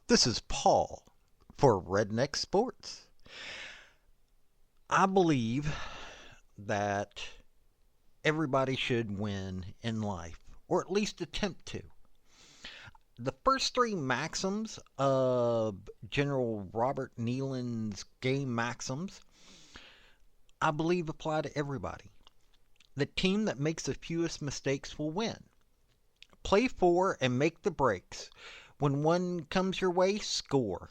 This is Paul for Redneck Sports. I believe that everybody should win in life, or at least attempt to. The first three maxims of General Robert Neyland's game maxims, I believe apply to everybody. The team that makes the fewest mistakes will win. Play for and make the breaks. When one comes your way, score.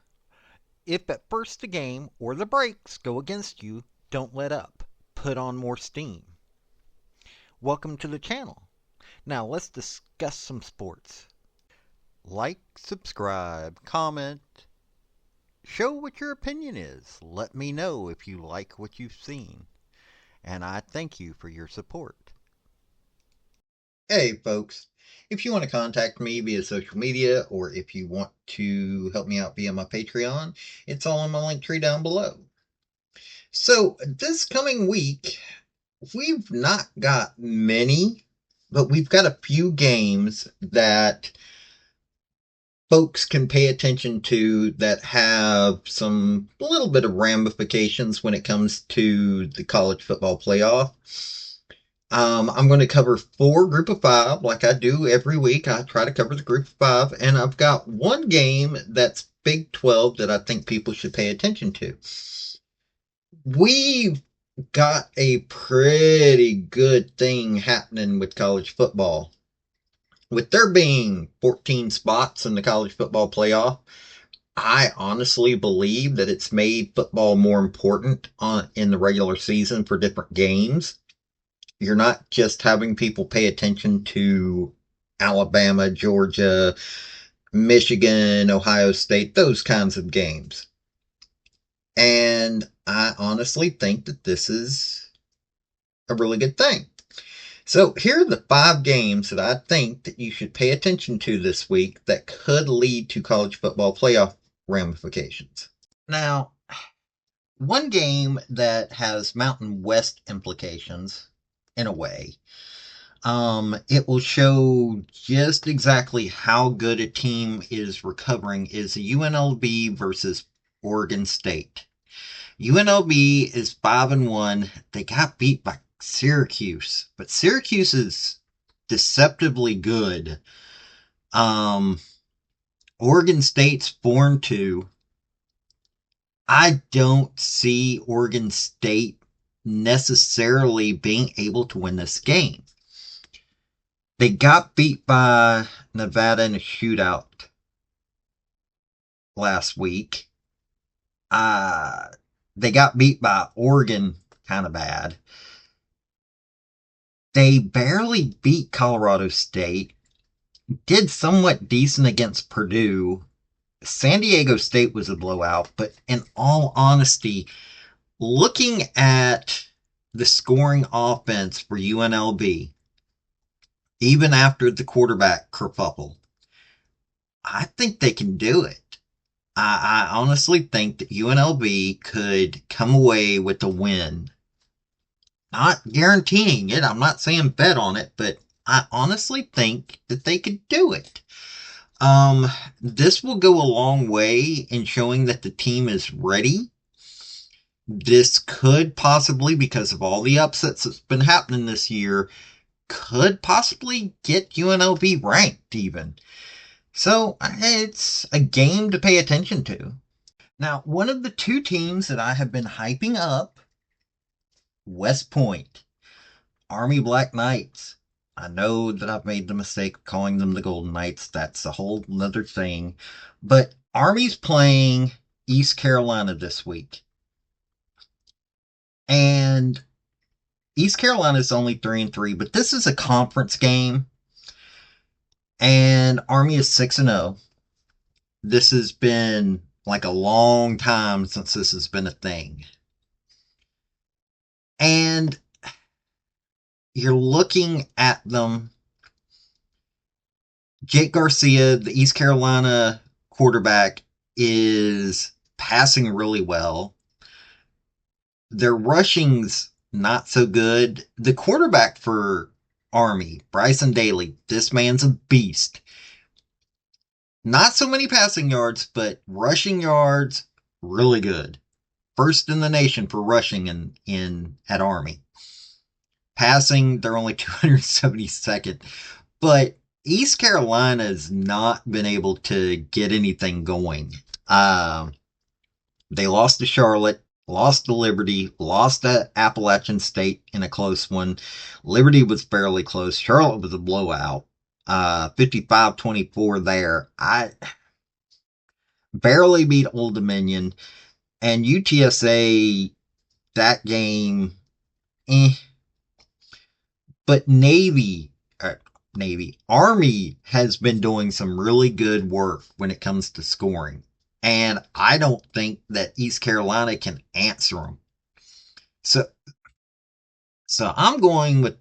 If at first the game or the breaks go against you, don't let up. Put on more steam. Welcome to the channel. Now let's discuss some sports. Like, subscribe, comment. Show what your opinion is. Let me know if you like what you've seen. And I thank you for your support. Hey folks, if you want to contact me via social media or if you want to help me out via my Patreon, it's all in my link tree down below. So this coming week, we've not got many, but we've got a few games that folks can pay attention to that have some little bit of ramifications when it comes to the college football playoff. I'm going to cover 4 group of 5 like I do every week. I try to cover the group of 5, and I've got one game that's Big 12 that I think people should pay attention to. We've got a pretty good thing happening with college football. With there being 14 spots in the college football playoff, I honestly believe that it's made football more important in the regular season for different games. You're not just having people pay attention to Alabama, Georgia, Michigan, Ohio State, those kinds of games. And I honestly think that this is a really good thing. So here are the 5 games that I think that you should pay attention to this week that could lead to college football playoff ramifications. Now, one game that has Mountain West implications, in a way, it will show just exactly how good a team is recovering is UNLV versus Oregon State. UNLV is 5-1. They got beat by Syracuse, but Syracuse is deceptively good. Oregon State's 4-2. I don't see Oregon State necessarily being able to win this game. They got beat by Nevada in a shootout last week. They got beat by Oregon kind of bad. They barely beat Colorado State. Did somewhat decent against Purdue. San Diego State was a blowout, but in all honesty, looking at the scoring offense for UNLV, even after the quarterback kerfuffle, I think they can do it. I honestly think that UNLV could come away with a win. Not guaranteeing it. I'm not saying bet on it, but I honestly think that they could do it. This will go a long way in showing that the team is ready. This could possibly, because of all the upsets that's been happening this year, could possibly get UNLV ranked even. So it's a game to pay attention to. Now, one of the 2 teams that I have been hyping up, West Point, Army Black Knights. I know that I've made the mistake of calling them the Golden Knights. That's a whole nother thing. But Army's playing East Carolina this week. And East Carolina's only 3-3, but this is a conference game. And Army is 6-0. This has been like a long time since this has been a thing. And you're looking at them. Jake Garcia, the East Carolina quarterback, is passing really well. Their rushing's not so good. The quarterback for Army, Bryson Daly, this man's a beast. Not so many passing yards, but rushing yards, really good. First in the nation for rushing in at Army. Passing, they're only 272nd. But East Carolina's not been able to get anything going. Uh, they lost to Charlotte, lost to Liberty, lost to Appalachian State in a close one. Liberty was fairly close. Charlotte was a blowout. 55-24 there. I barely beat Old Dominion. And UTSA, that game, eh. But Army has been doing some really good work when it comes to scoring. And I don't think that East Carolina can answer them. So, so I'm going with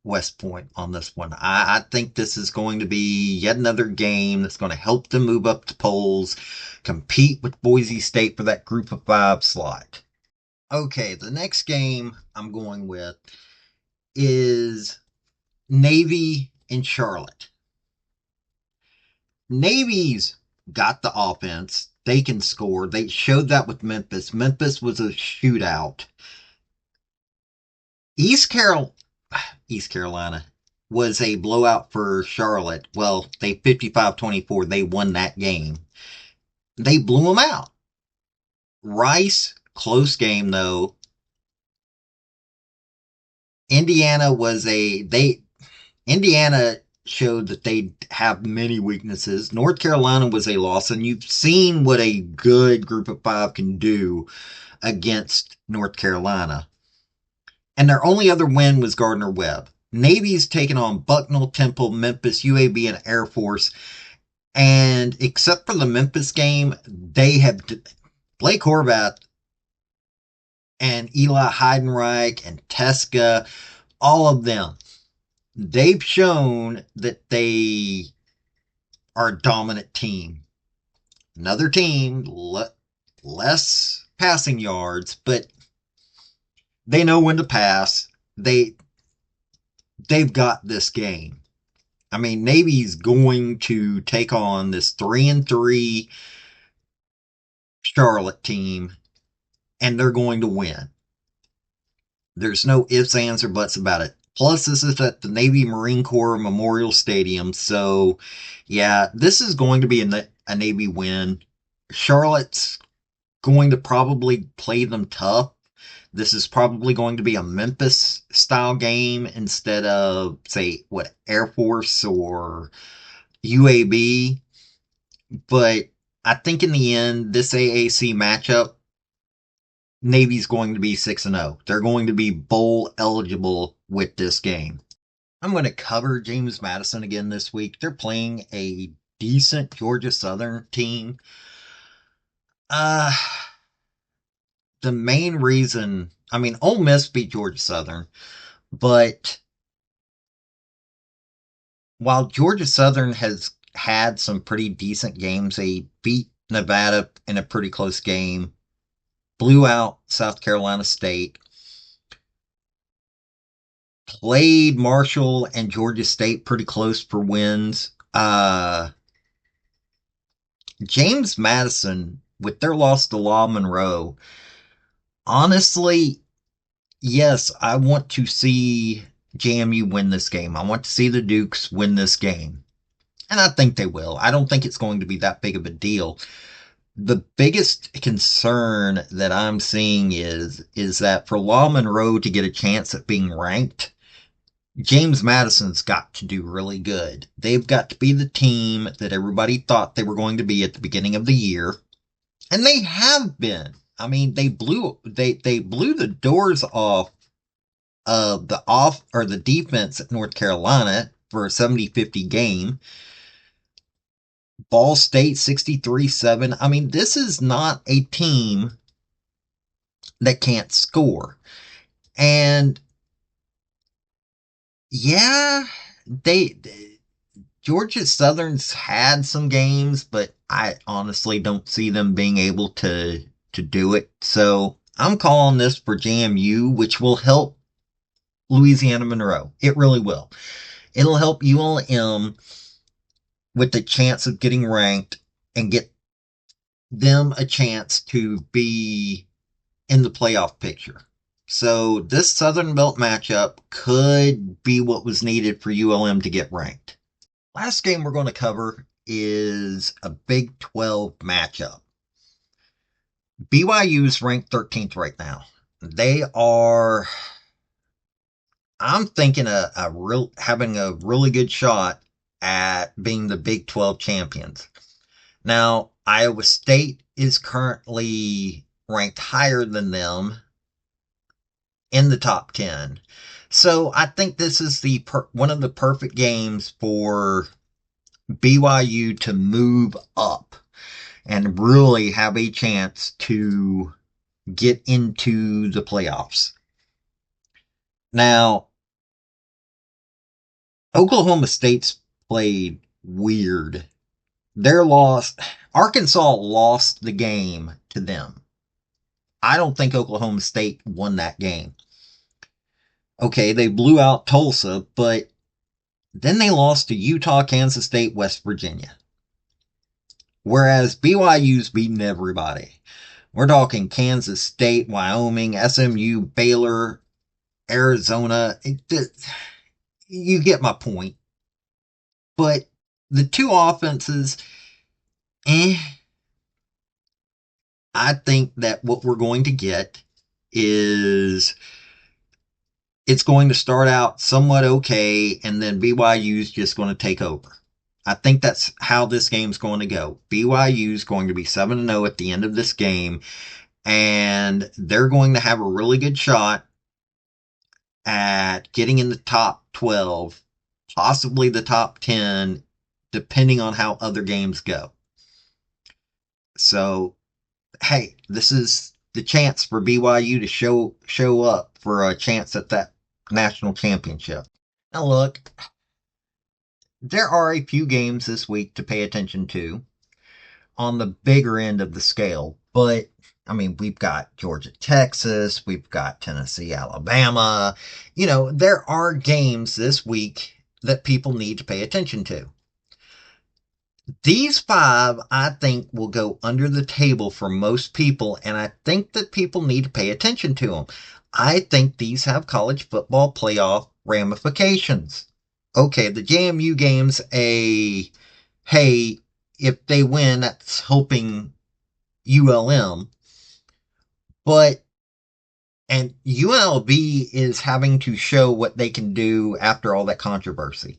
West Point on this one. I think this is going to be yet another game that's going to help them move up the polls, compete with Boise State for that group of 5 slot. Okay, the next game I'm going with is Navy in Charlotte. Navy's got the offense. They can score. They showed that with Memphis. Memphis was a shootout. East Carol East Carolina was a blowout for Charlotte. Well, they 55-24. They won that game. They blew them out. Rice, close game though. Indiana showed that they have many weaknesses. North Carolina was a loss, and you've seen what a good group of 5 can do against North Carolina. And their only other win was Gardner Webb. Navy's taken on Bucknell, Temple, Memphis, UAB, and Air Force. And except for the Memphis game, they have Blake Horvath and Eli Heidenreich and Teska, all of them. They've shown that they are a dominant team. Another team, less passing yards, but they know when to pass. They've got this game. I mean, Navy's going to take on this 3-3 Charlotte team, and they're going to win. There's no ifs, ands, or buts about it. Plus, this is at the Navy Marine Corps Memorial Stadium, so yeah, this is going to be a Navy win. Charlotte's going to probably play them tough. This is probably going to be a Memphis style game instead of, say, Air Force or UAB. But I think in the end, this AAC matchup, Navy's going to be 6-0. They're going to be bowl eligible with this game. I'm going to cover James Madison again this week. They're playing a decent Georgia Southern team. The main reason, I mean, Ole Miss beat Georgia Southern, but while Georgia Southern has had some pretty decent games, they beat Nevada in a pretty close game, blew out South Carolina State, played Marshall and Georgia State pretty close for wins. James Madison, with their loss to Law Monroe, honestly, yes, I want to see JMU win this game. I want to see the Dukes win this game. And I think they will. I don't think it's going to be that big of a deal. The biggest concern that I'm seeing is that for Law Monroe to get a chance at being ranked, James Madison's got to do really good. They've got to be the team that everybody thought they were going to be at the beginning of the year. And they have been. I mean, they blew the doors off of the defense at North Carolina for a 70-50 game. Ball State 63-7. I mean, this is not a team that can't score. And yeah, Georgia Southern's had some games, but I honestly don't see them being able to do it. So I'm calling this for JMU, which will help Louisiana Monroe. It really will. It'll help ULM with the chance of getting ranked and get them a chance to be in the playoff picture. So this Southern Belt matchup could be what was needed for ULM to get ranked. Last game we're going to cover is a Big 12 matchup. BYU's ranked 13th right now. They are, I'm thinking, having a really good shot at being the Big 12 champions. Now, Iowa State is currently ranked higher than them in the top 10. So I think this is one of the perfect games for BYU to move up and really have a chance to get into the playoffs. Now, Oklahoma State's played weird. Arkansas lost the game to them. I don't think Oklahoma State won that game. Okay, they blew out Tulsa, but then they lost to Utah, Kansas State, West Virginia. Whereas BYU's beaten everybody. We're talking Kansas State, Wyoming, SMU, Baylor, Arizona. You get my point. But the two offenses, I think that what we're going to get is it's going to start out somewhat okay, and then BYU's just going to take over. I think that's how this game's going to go. BYU's going to be 7-0 at the end of this game, and they're going to have a really good shot at getting in the top 12, possibly the top 10, depending on how other games go. So, hey, this is the chance for BYU to show up for a chance at that national championship. Now look, there are a few games this week to pay attention to on the bigger end of the scale, but I mean, we've got Georgia, Texas, we've got Tennessee, Alabama. There are games this week that people need to pay attention to. These 5, I think, will go under the table for most people, and I think that people need to pay attention to them. I think these have college football playoff ramifications. Okay, the JMU game's hey, if they win, that's helping ULM. And UNLV is having to show what they can do after all that controversy.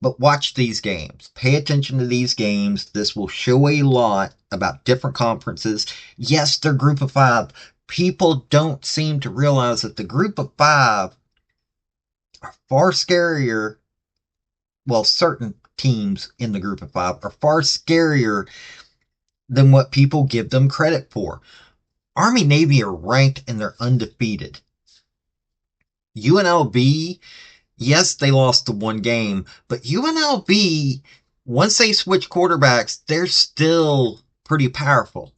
But watch these games. Pay attention to these games. This will show a lot about different conferences. Yes, they're group of 5. People don't seem to realize that the group of 5 are far scarier. Well, certain teams in the group of 5 are far scarier than what people give them credit for. Army Navy are ranked and they're undefeated. UNLV, yes, they lost the one game, but UNLV, once they switch quarterbacks, they're still pretty powerful.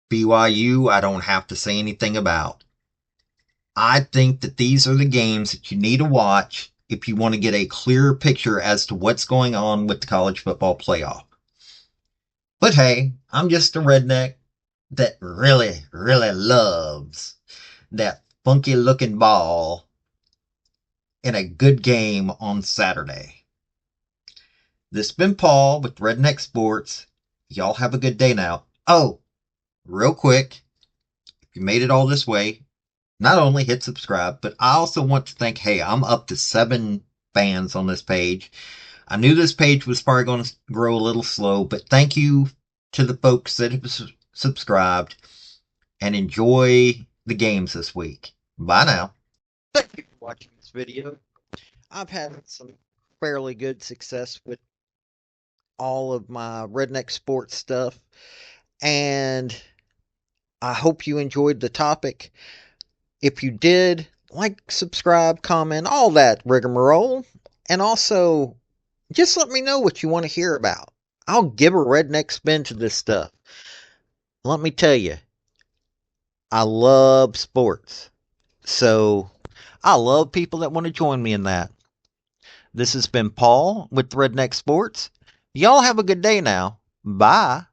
BYU, I don't have to say anything about. I think that these are the games that you need to watch if you want to get a clearer picture as to what's going on with the college football playoff. But hey, I'm just a redneck that really, really loves that funky looking ball in a good game on Saturday. This has been Paul with Redneck Sports. Y'all have a good day now. Oh, real quick, if you made it all this way, not only hit subscribe, but I also want to thank, I'm up to 7 fans on this page. I knew this page was probably going to grow a little slow, but thank you to the folks that have subscribed, and enjoy the games this week. Bye now. Thank you for watching this video. I've had some fairly good success with all of my redneck sports stuff, and I hope you enjoyed the topic. If you did, like, subscribe, comment, all that rigmarole, and also just let me know what you want to hear about. I'll give a redneck spin to this stuff. Let me tell you, I love sports. So I love people that want to join me in that. This has been Paul with Redneck Sports. Y'all have a good day now. Bye.